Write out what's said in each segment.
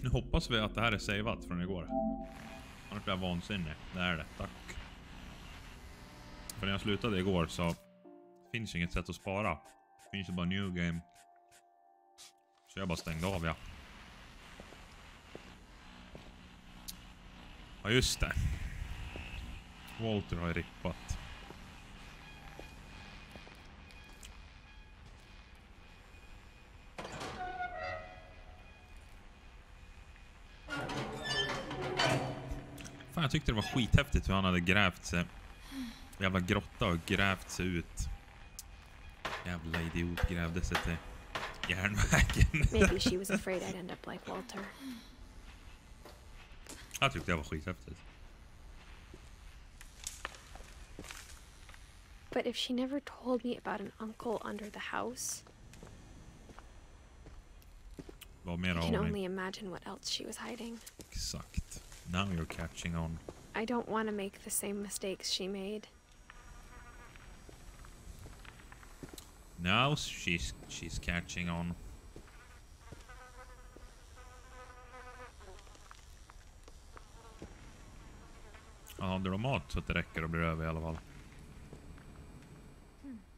Nu hoppas vi att det här är saveat från igår. Annars blir jag vansinnig. Det är det, tack. För när jag slutade igår så finns inget sätt att spara. Det finns ju bara new game. Så jag bara stängde av, ja. Ja, just det. Walter har ju rippat. Fan, jag tyckte det var skithäftigt hur han hade grävt sig. Jävla grotta och grävt sig ut. Jävla idiot grävde sig till järnvägen. Maybe she was afraid I'd end up like Walter. Jag tyckte det var skithäftigt. But if she never told me about an uncle under the house, Vad mer I har can hon? only imagine what else she was hiding. Exakt. Now you're catching on. I don't want to make the same mistakes she made. Now she's catching on. Ja, hade de mat så att det räcker och blir över i alla fall.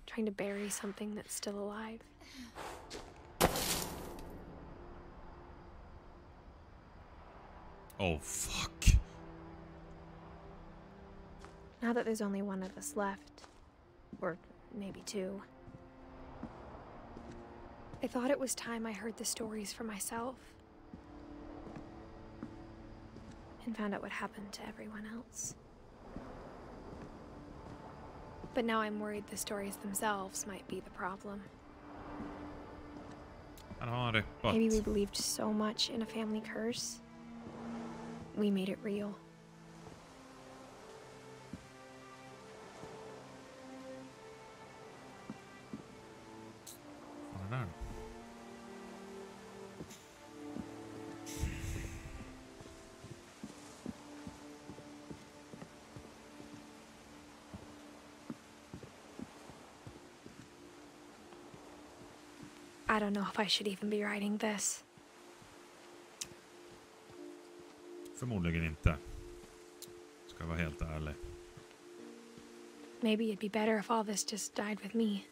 Trying to bury something that's still alive. Oh fuck. Now that there's only one of us left, or maybe two, I thought it was time I heard the stories for myself and found out what happened to everyone else. But now I'm worried the stories themselves might be the problem. Han har rippat. Maybe we believed so much in a family curse, we made it real. Vad är det där? I don't know if I should even be writing this. Förmodligen inte. Ska jag vara helt ärlig. Maybe it'd be better if all this just died with me.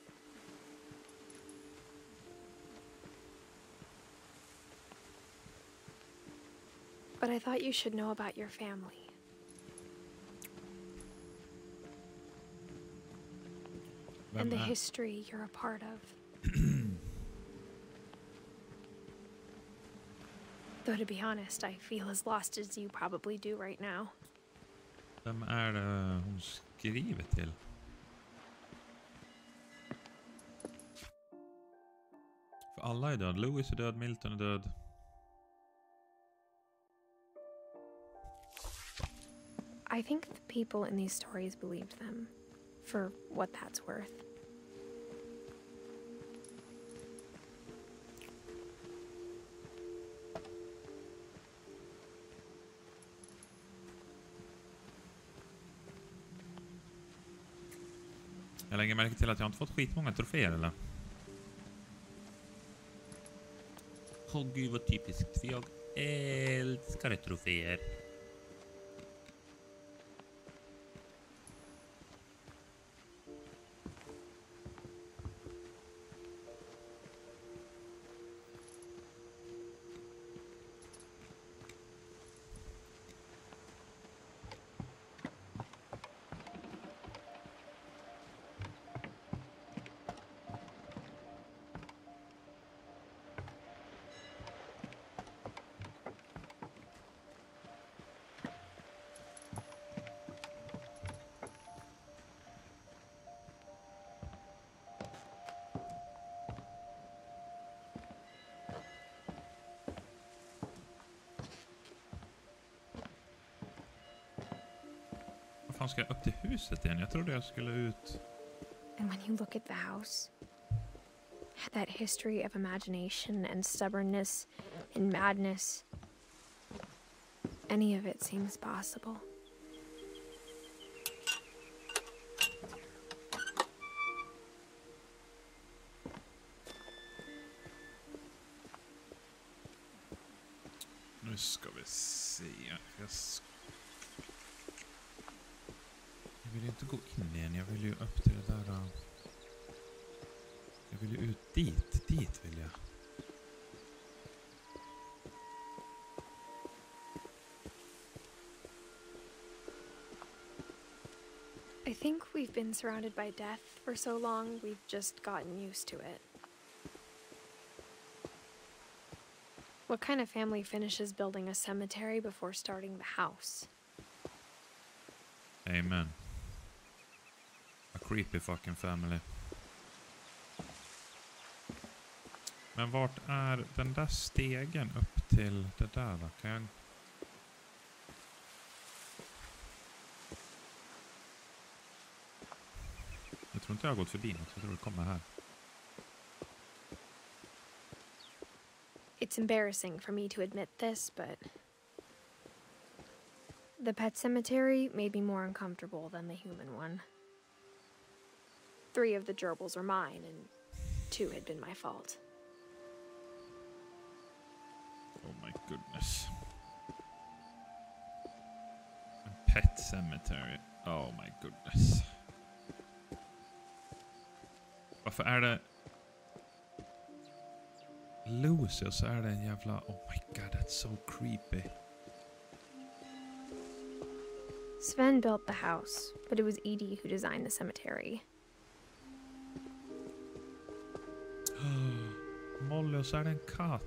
But I thought you should know about your family. And the history you're a part of. Though to be honest, I feel as lost as you probably do right now. Vem är det hon skriver till? För alla är död. Louis är död, Milton är död. I think the people in these stories believed them, for what that's worth. Jag lägger märke till att jag inte fått skitmånga troféer, eller? Åh gud vad typiskt, för jag älskar troféer. Fan, ska jag upp till huset igen? Jag trodde jag skulle ut. And when you look at the house, that history of imagination and stubbornness and madness, any of it seems possible. ska vi se. Jag vill ju inte gå in igen. Jag vill ju upp till det där. Jag vill ju ut dit. Dit vill jag. I think we've been surrounded by death for so long, we've just gotten used to it. What kind of family finishes building a cemetery before starting the house? Amen. A creepy fucking family. Men vart är den där stegen upp till det där då? Kan jag... Jag tror inte jag har gått förbi något. Jag tror det kommer här. It's embarrassing for me to admit this, but the pet cemetery made me more uncomfortable than the human one. 3 of the gerbils are mine, and 2 had been my fault. Oh my goodness. A pet cemetery. Oh my goodness. Varför är det Lucy och så är det en jävla... Oh my god, that's so creepy. Sven built the house, but it was Edie who designed the cemetery. Molly och så är det en katt.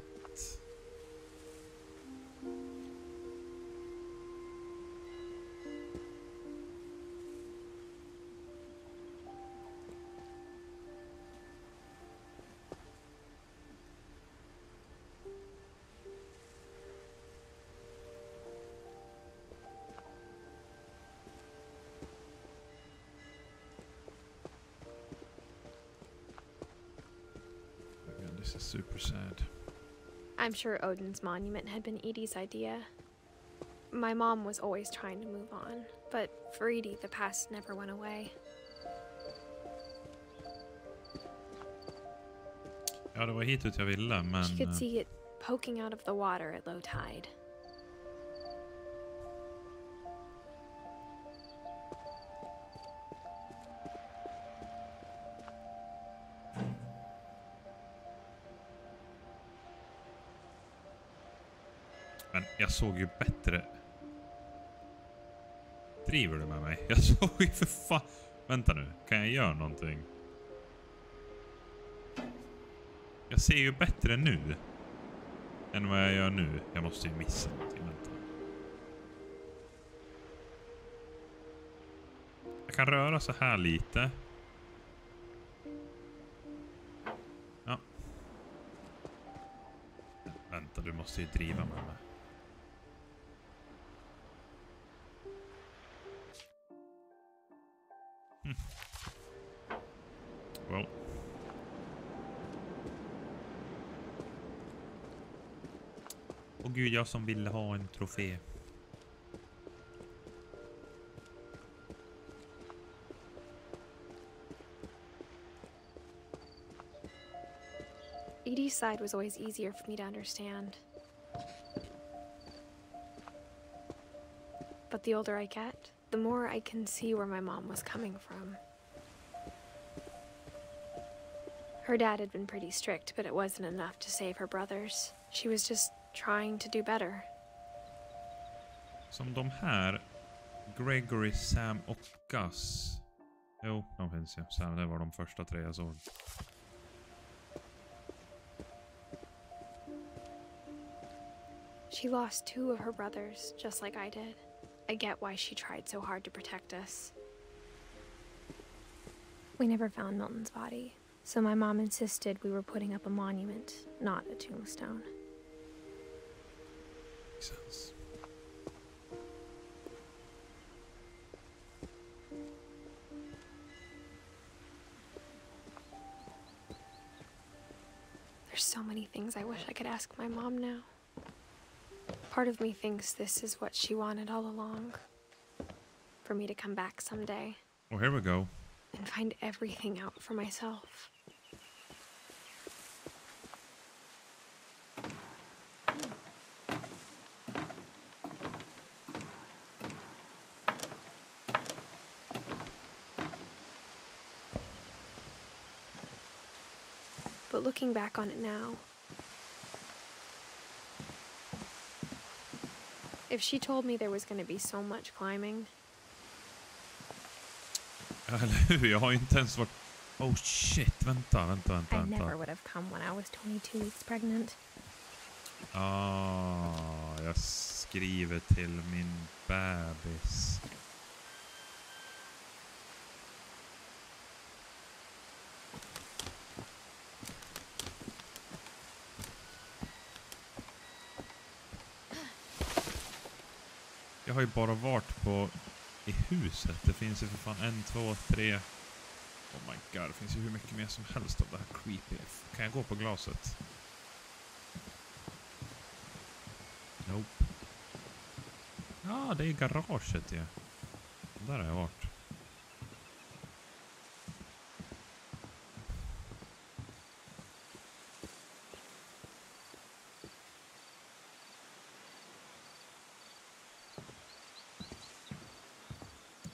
This is super sad. I'm sure Odin's monument had been Edie's idea. My mom was always trying to move on, but for Edie, the past never went away. Ja, det var hitåt jag ville, men... She could see it poking out of the water at low tide. Men jag såg ju bättre. Driver du med mig? Jag såg ju för fan... Vänta nu, kan jag göra någonting? Jag ser ju bättre nu än vad jag gör nu. Jag måste ju missa någonting. Vänta. Jag kan röra så här lite. Ja. Vänta, du måste ju driva med mig. Well. Åh gud, jag som ville ha en trofé. Edie's side was always easier for me to understand. But the older I get, the more I can see where my mom was coming from. Her dad had been pretty strict, but it wasn't enough to save her brothers. She was just trying to do better. Som de här Gregory, Sam och Gus. Jo, de finns ju. Sam, det var de första 3 jag såg. She lost 2 of her brothers, just like I did. I get why she tried so hard to protect us. We never found Milton's body, so my mom insisted we were putting up a monument, not a tombstone. Makes sense. There's so many things I wish I could ask my mom now. Part of me thinks this is what she wanted all along. For me to come back someday. Oh, here we go. And find everything out for myself. But looking back on it now, if she told me there was going to be so much climbing... Eller hur? Jag har inte ens varit... Oh shit, vänta. I never would have come when I was 22 weeks pregnant. Jag skriver till min bebis. Jag har ju bara varit på i huset. Det finns ju för fan 1, 2, 3. Oh my god, det finns ju hur mycket mer som helst av det här creepy. Kan jag gå på glaset? Nope. Ja, det är garaget ju. Där har jag varit.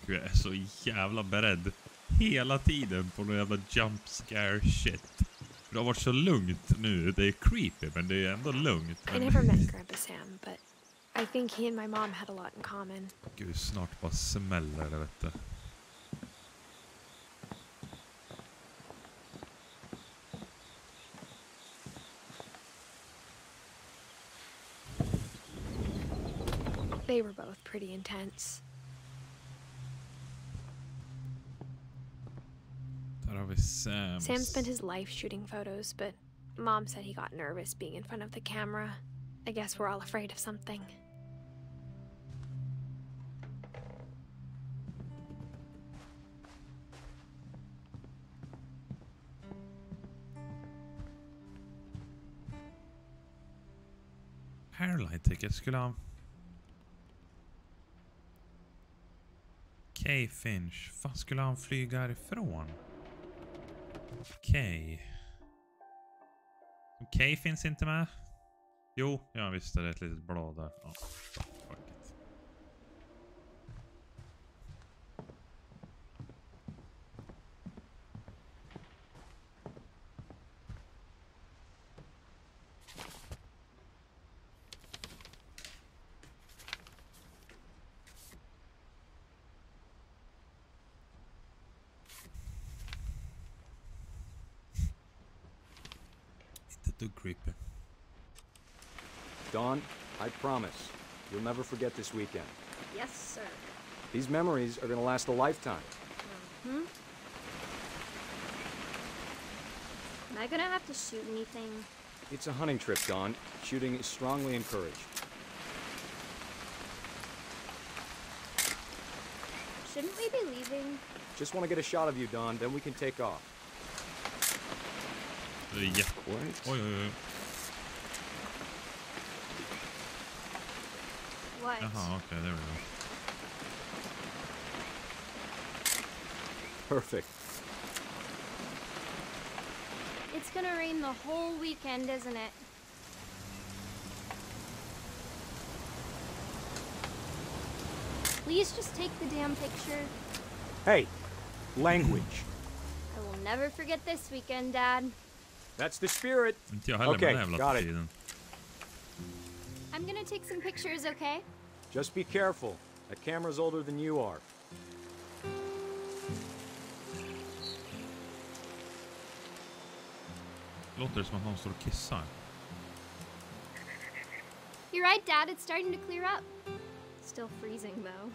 Jag är så jävla beredd hela tiden på någon jävla jump scare shit. Det har varit så lugnt nu. Det är creepy, men det är ändå lugnt. I never met Grandpa Sam, but I think he and my mom had a lot in common. Gud, snart bara smäller det, vet du. They were both pretty intense. Där har vi Sam. Sam spent his life shooting photos, but Mom said he got nervous being in front of the camera. I guess we're all afraid of something. Airline ticket skulle han... Okej, Finch. Fan, skulle han flyga härifrån? Okej finns inte med. Jo, jag visste det är ett litet blad där. Ja, fuck it. Too creepy. Dawn, I promise, you'll never forget this weekend. Yes, sir. These memories are going to last a lifetime. Hmm? Am I gonna have to shoot anything? It's a hunting trip, Dawn. Shooting is strongly encouraged. Shouldn't we be leaving? Just want to get a shot of you, Dawn, then we can take off. Ja. Wait. Oj. What? Jaha, okej, there we go. Perfect. It's gonna rain the whole weekend, isn't it? Please just take the damn picture. Hey, language. I will never forget this weekend, Dad. That's the spirit. Inte jag heller Okay, med den got jävla it. tiden. I'm gonna take some pictures, okay? Just be careful. That camera's older than you are. Låter det som att någon står och kissar. You're right, Dad. It's starting to clear up. Still freezing, though.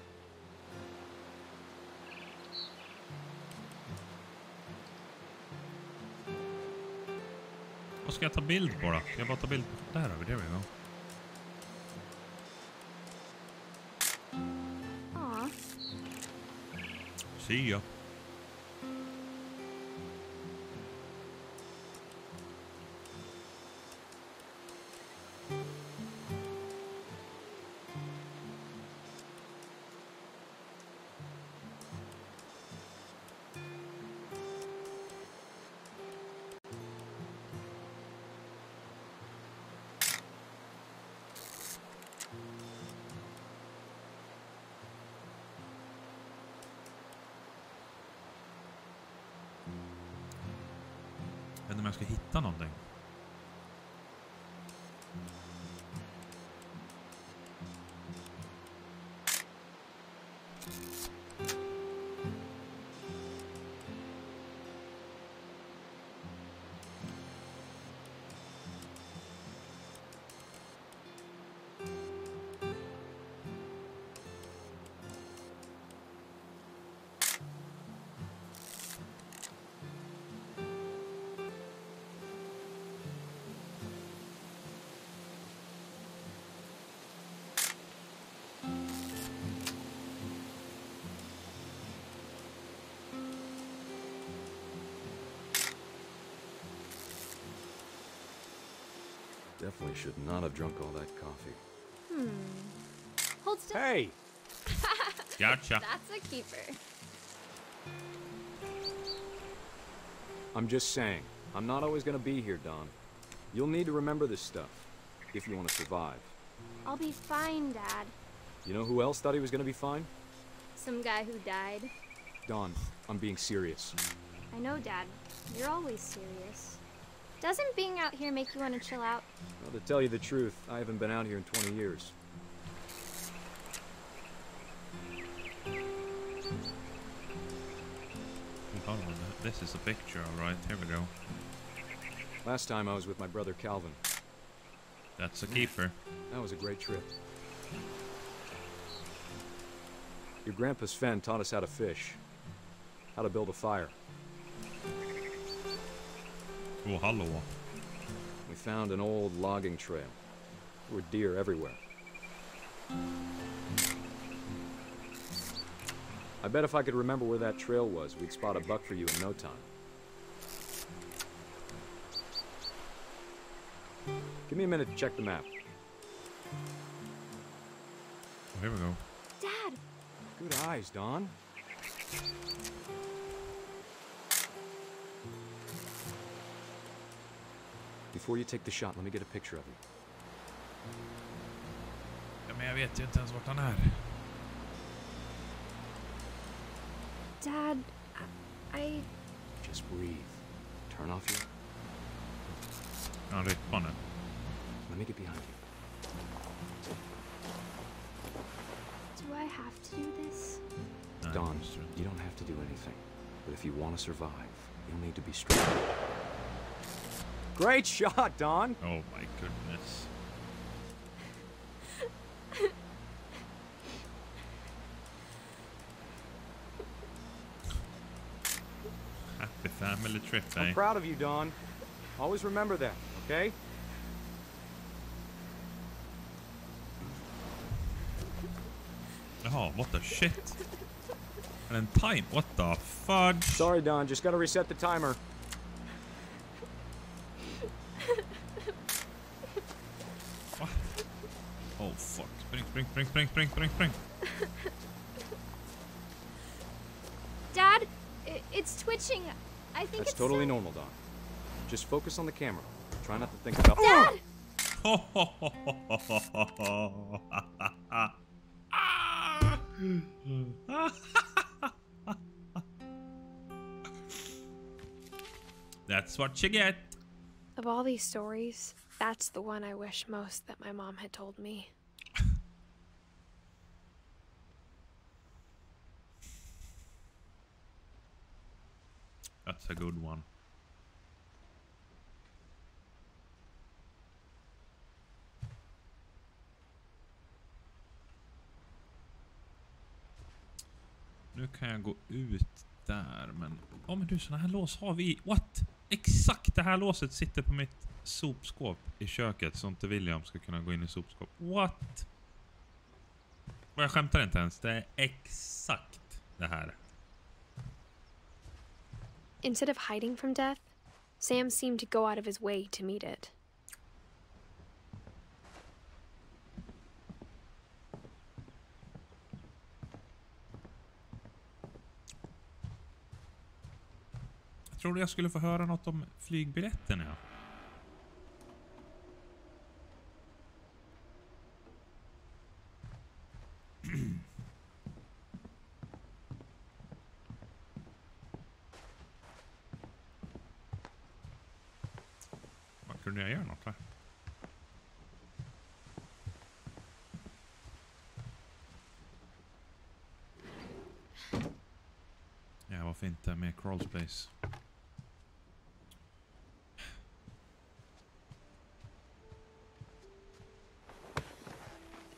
Vad ska jag ta bild på då? Jag bara ta bild på... Där har vi det, vi går. Aw. See ya. vet inte om jag ska hitta någonting. Definitely should not have drunk all that coffee. Hold still. Hey! Gotcha. That's a keeper. I'm just saying, I'm not always gonna be here, Don. You'll need to remember this stuff, if you want to survive. I'll be fine, Dad. You know who else thought he was gonna be fine? Some guy who died. Don, I'm being serious. I know, Dad. You're always serious. Doesn't being out here make you want to chill out? Well, to tell you the truth, I haven't been out here in 20 years. Hold on, this is a picture, alright, here we go. Last time I was with my brother Calvin. That's a keeper. That was a great trip. Your grandpa Sven taught us how to fish, how to build a fire. Oh, hello. We found an old logging trail. There were deer everywhere. I bet if I could remember where that trail was, we'd spot a buck for you in no time. Give me a minute to check the map. Oh, here we go. Dad! Good eyes, Don. Before you take the shot, let me get a picture of you. Ja, men jag vet ju inte ens vart han är. Dad, I... Just breathe. Turn off your... Han rippar nu. Let me get behind you. Do I have to do this? Nej, Don, just det. you don't have to do anything. But if you want to survive, you'll need to be strong. Great shot, Don! Oh my goodness. Happy family trip, eh? I'm proud of you, Don. Always remember that, okay? Oh, what the shit? And then time, what the fudge? Sorry, Don, just gotta reset the timer. What? Oh fuck. Spring. Dad, it's twitching. I think That's it's totally normal, Don. Just focus on the camera. Try not to think about... Dad! That's what you get. Of all these stories, that's the one I wish most that my mom had told me. That's a good one. Nu kan jag gå ut där, men... Ja, men du, såna här lås har vi... What? Exakt det här låset sitter på mitt sopskåp i köket, så inte William ska kunna gå in i sopskåp. What? Och jag skämtar inte ens. Det är exakt det här. Instead of hiding from death, Sam seemed to go out of his way to meet it. Jag trodde jag skulle få höra något om flygbiljetterna. Ja. kunde jag göra något här? Ja, varför inte med crawl space?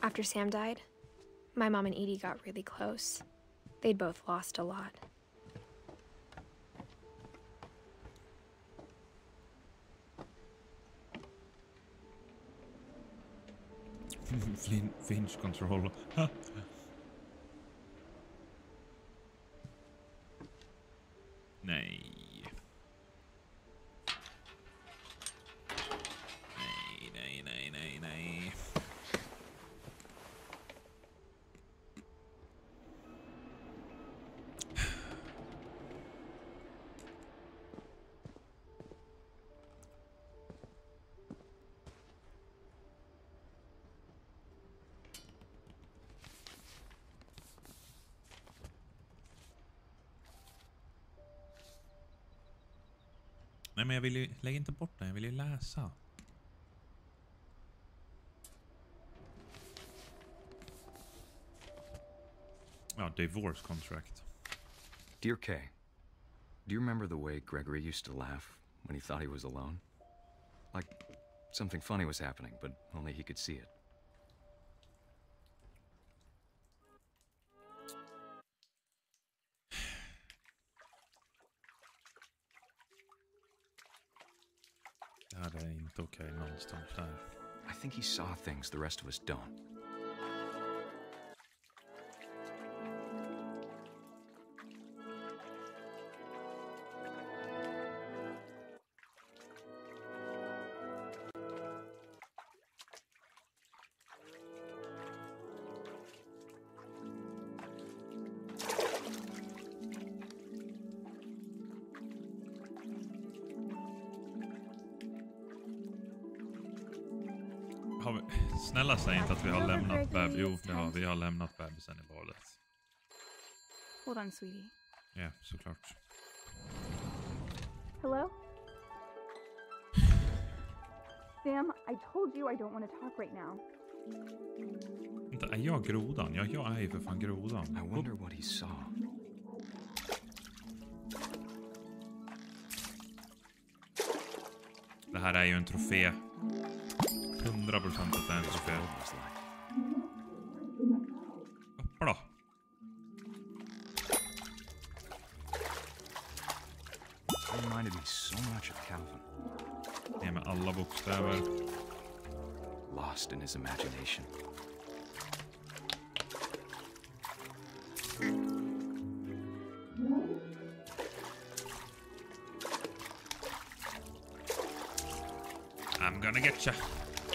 After Sam died, my mom and Edie got really close. They'd both lost a lot. Finch control. Nej. Nej. Nej, men jag vill ju... Lägg inte bort den, jag vill ju läsa. Ja, divorce contract. Dear Kay, do you remember the way Gregory used to laugh when he thought he was alone? Like something funny was happening, but only he could see it. Det här är inte okej någonstans där. I think he saw things the rest of us don't. Snälla säg inte att vi har lämnat bebisen. Jo, det har vi har lämnat bebisen i badet. Hold on, sweetie. Ja, såklart. Hello? Sam, I told you I don't want to talk right now. Inte, är jag grodan? Ja, jag är ju för fan grodan. I wonder what he saw. Det här är ju en trofé. 100% att det är en trofé. Hoppla. Reminded me so much of Calvin. Det är med alla bokstäver. Lost in his imagination. I'm gonna get ya.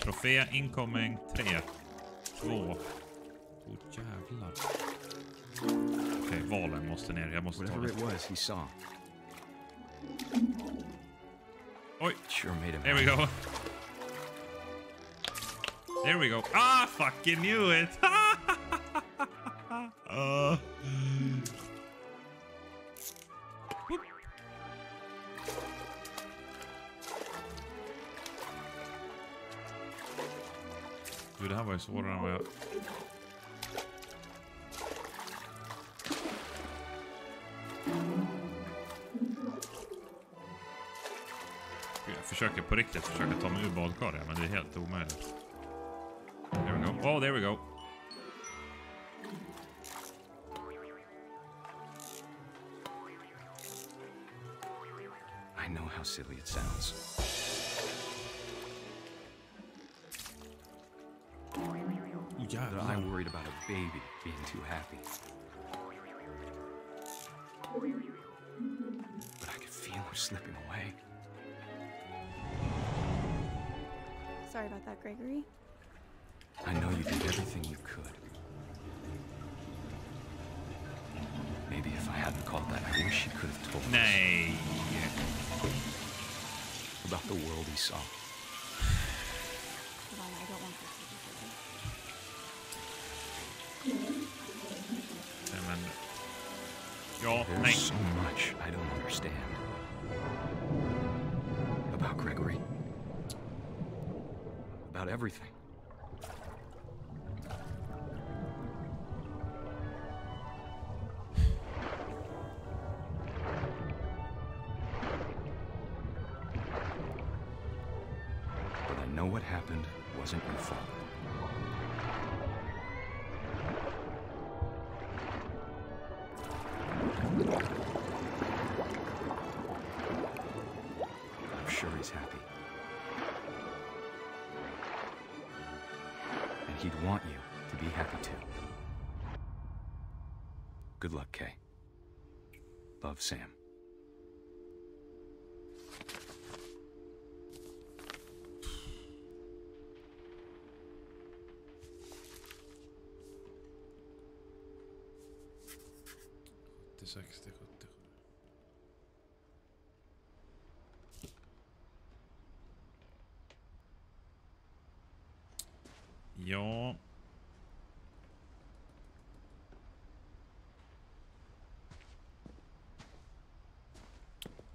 Trofé incoming 3, 2. Jävlar. Okej, valen måste ner. Jag måste ta Whatever det. it was he saw. Oj. Sure made him. There we go. There we go. Ah, fucking knew it. Det här var ju svårare än vad jag... Jag försöker på riktigt ta mig ur badkaret, men det är helt omöjligt. There we go. Oh, there we go. I know how silly it sounds. But I worried about a baby being too happy. But I could feel her slipping away. Sorry about that, Gregory. I know you did everything you could. Maybe if I hadn't called that, I wish he could have told us Nej. about the world he saw. Hold on, I don't want this to be further. Nej, men... Ja, There's nej. so much I don't understand about Gregory. about everything. But I know what happened wasn't your fault. I'm sure he's happy. And he'd want you to be happy too. Good luck, Kay. Love, Sam. Ja.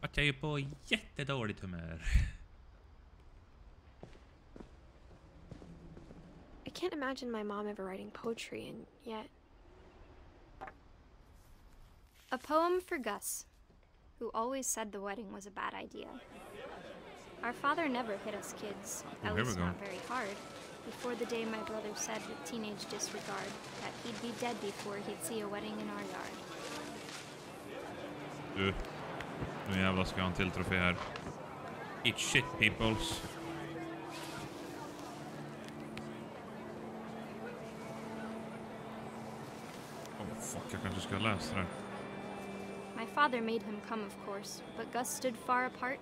Att jag är på jättedåligt humör. I can't imagine my mom ever writing poetry, and yet... A poem for Gus, who always said the wedding was a bad idea. Our father never hit us kids, at least not very hard, before the day my brother said with teenage disregard that he'd be dead before he'd see a wedding in our yard. Du, nu jävlar ska jag ha en till trofé här. Eat shit, peoples. Oh fuck, jag kanske ska läsa det. My father made him come, of course, but Gus stood far apart,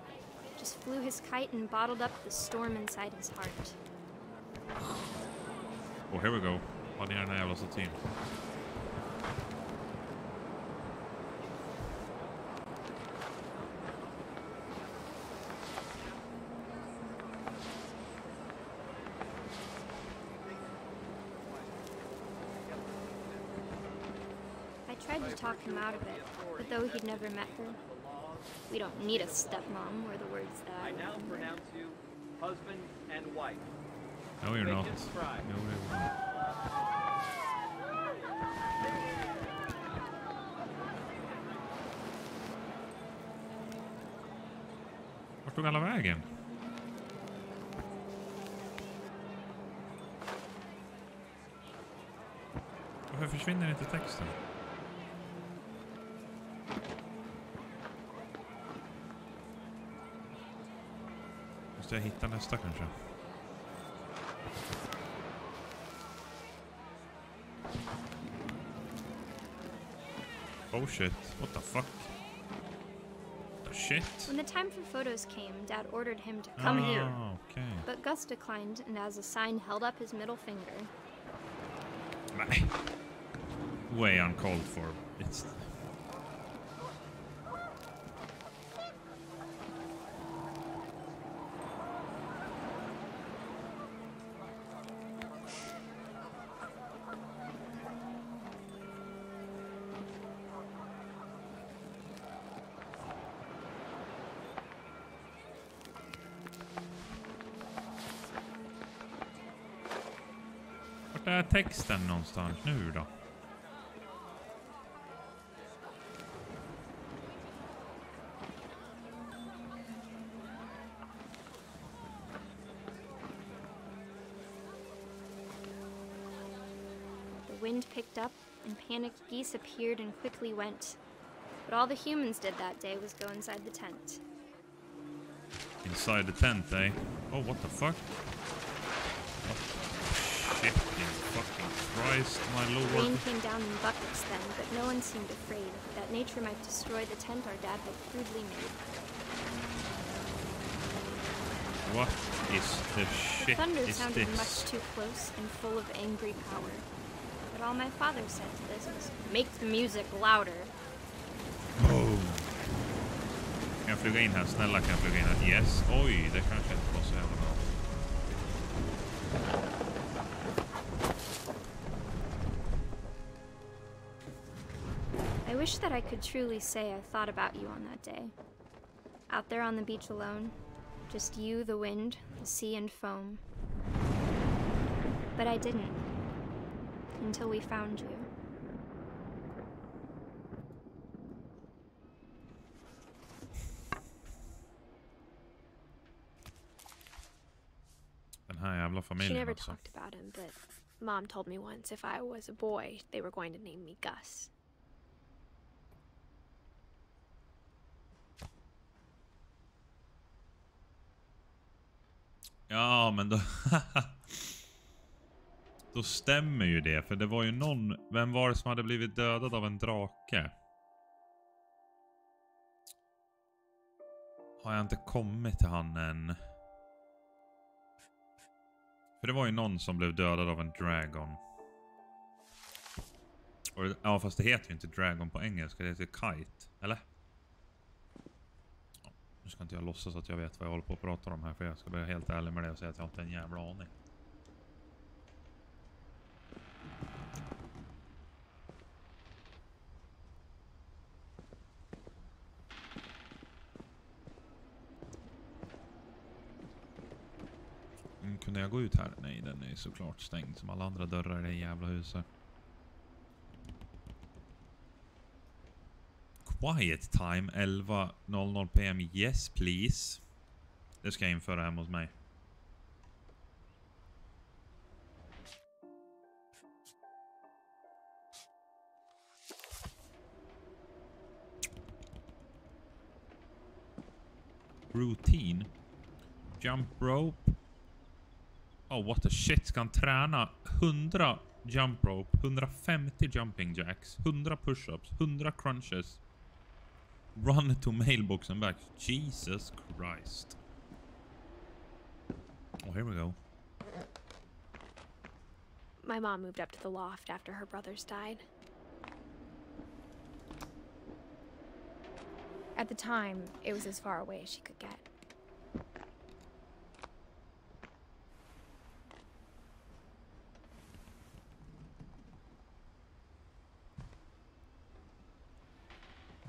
just flew his kite and bottled up the storm inside his heart. Oh, here we go. Vad är den här jävla statyn? I tried to talk him out of it, but though he'd never met her, we don't need a stepmom were the words that I now pronounce you husband and wife. No, you're not. Make it scribe. No, you're not. Vart tog alla vägen? Varför försvinner inte texten? Måste jag hitta nästa kanske? Oh shit, what the fuck? The shit? When the time for photos came, Dad ordered him to come here. Okay. But Gus declined, and as a sign held up his middle finger. Nej. Way uncalled for. It's... Vart är texten någonstans nu då? The wind picked up, and panicked geese appeared and quickly went. But all the humans did that day was go inside the tent. Inside the tent, eh? Oh, what the fuck? Oh, shit, in fucking Christ, my lord. Rain came down in buckets then, but no one seemed afraid that nature might destroy the tent our dad had crudely made. What is the shit Thunder is sounded this? much too close and full of angry power. But all my father said to this was, make the music louder. Oh. Kan jag flyga in här? Snälla, kan jag flyga in här? Yes. Oj, det kanske inte var så jävla bra. I wish that I could truly say I thought about you on that day. Out there on the beach alone, just you, the wind, the sea and foam. But I didn't. Until we found you. Den här jävla familjen. She never alltså. talked about him, but Mom told me once if I was a boy, they were going to name me Gus. Ja, men då... då stämmer ju det. För det var ju någon... Vem var det som hade blivit dödad av en drake? Har jag inte kommit till han än? För det var ju någon som blev dödad av en dragon. Och, ja, fast det heter ju inte dragon på engelska. Det heter kite, eller? Ja, nu ska inte jag låtsas att jag vet vad jag håller på att prata om här. För jag ska vara helt ärlig med det och säga att jag inte har en jävla aning. Kunde jag gå ut här? Nej, den är såklart stängd som alla andra dörrar i det jävla huset. Quiet time 11:00 PM. Yes please. Det ska jag införa hemma hos mig. Routine. Jump rope. Oh, what the shit. Ska han träna 100 jump rope, 150 jumping jacks, 100 push-ups, 100 crunches. Run to mailbox and back. Jesus Christ. Oh, here we go. My mom moved up to the loft after her brothers died. At the time, it was as far away as she could get.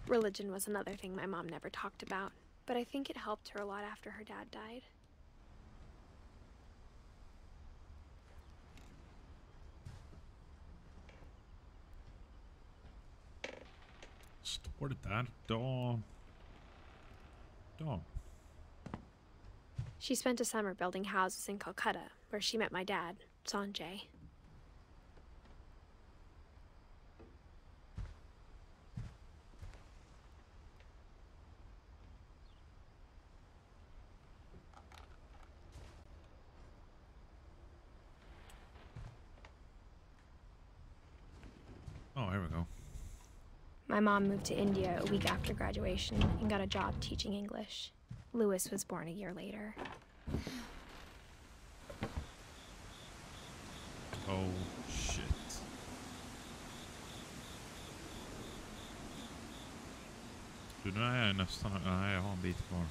Religion was another thing my mom never talked about, but I think it helped her a lot after her dad died. Står det där? Då. She spent a summer building houses in Calcutta, where she met my dad, Sanjay. Oh, here we go. My mom moved to India a week after graduation and got a job teaching English. Lewis was born a year later. Oh, shit. Du, nu är jag nästan... Nej, jag har en bit kvar.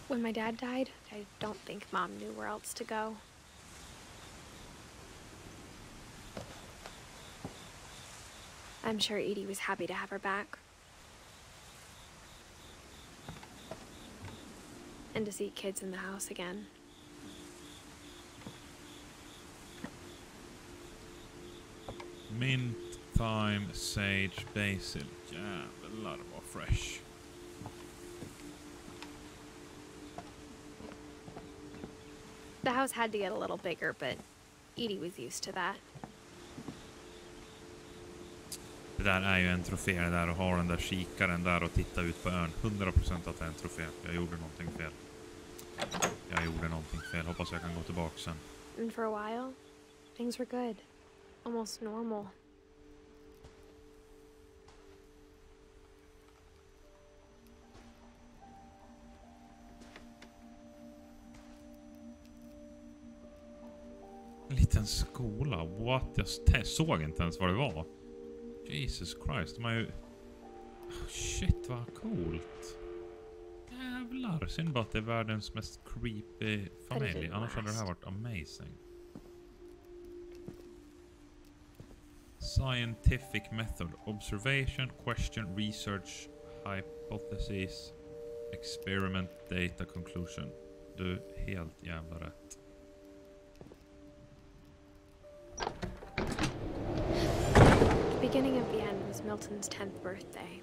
When my dad died, I don't think Mom knew where else to go. I'm sure Edie was happy to have her back. And to see kids in the house again. Mint, thyme, sage, basil. Jävlar vad fresh. The house had to get a little bigger, but Edie was used to that. Det där är ju en trofé det där och ha den där kikaren där och titta ut på ön. 100% att det är en trofé. Jag gjorde någonting fel. Hoppas jag kan gå tillbaka sen. And for a while, things were good. Almost normal. En liten skola. What? Jag såg inte ens vad det var. Jesus Christ. De har ju... Oh, shit, vad coolt. Jävlar. Synd bara att det är världens mest creepy familj. Annars hade det här varit amazing. Scientific method. Observation, question, research, hypothesis, experiment, data, conclusion. Du, helt jävla rätt. beginning of the end was Milton's 10th birthday,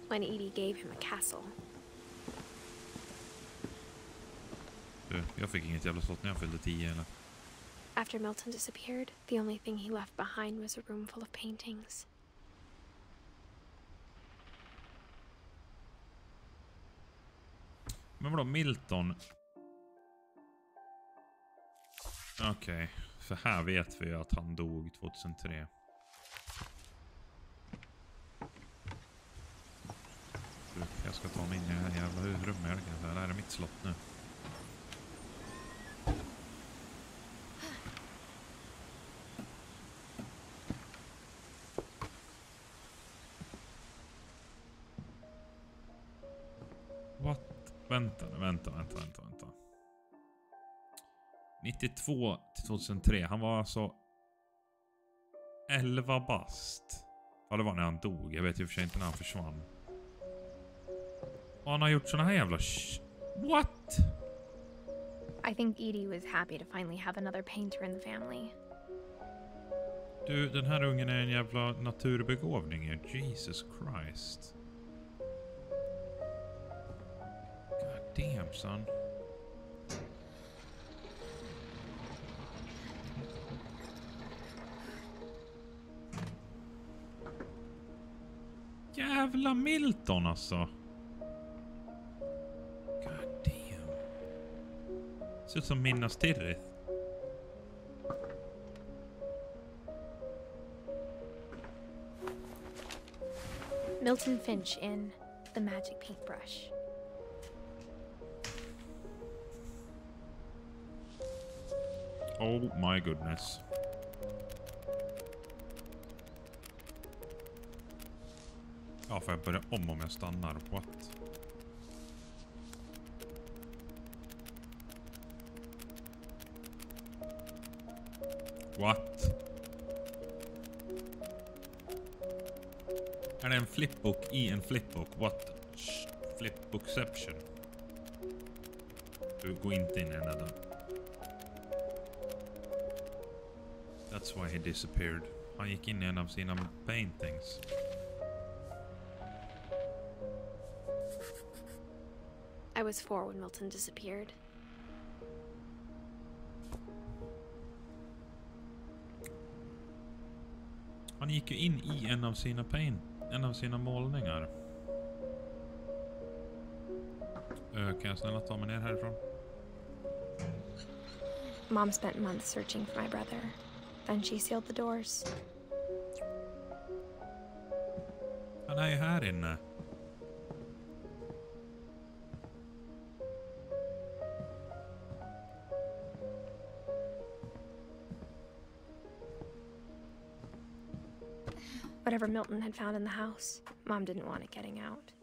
when Edie gave him a castle. Jag fick inget jävla slott när jag fyllde 10 eller? After Milton disappeared, the only thing he left behind was a room full of paintings. Men vadå, Milton? Okej, för här vet vi ju att han dog 2003. Jag ska ta mig in i det här jävla rummet. Det här är mitt slott nu. What? Vänta. 92 till 2003. Han var alltså 11 bast. Ja, det var när han dog. Jag vet ju för sig inte när han försvann. Och han har gjort såna här jävla What? I think Edie was happy to finally have another painter in the family. Du, den här ungen är en jävla naturbegåvning. Jesus Christ. God damn, son. Jävla Milton alltså. God damn. Ser ut som Minas Tirith. Milton Finch in The Magic Paintbrush. Oh my goodness. Ja, får jag börja om jag stannar? What? What? Är det en flipbook i en flipbook? What? Flipbookception. Du går inte in i den där. That's why he disappeared. Han gick in i en av sina paintings. I was 4 when Milton disappeared. Han gick ju in i en av sina målningar. Kan jag snälla ta mig ner härifrån? Mom spent months searching for my brother. Then she sealed the doors. Han är ju här inne. Whatever Milton had found in the house, Mom didn't want it getting out.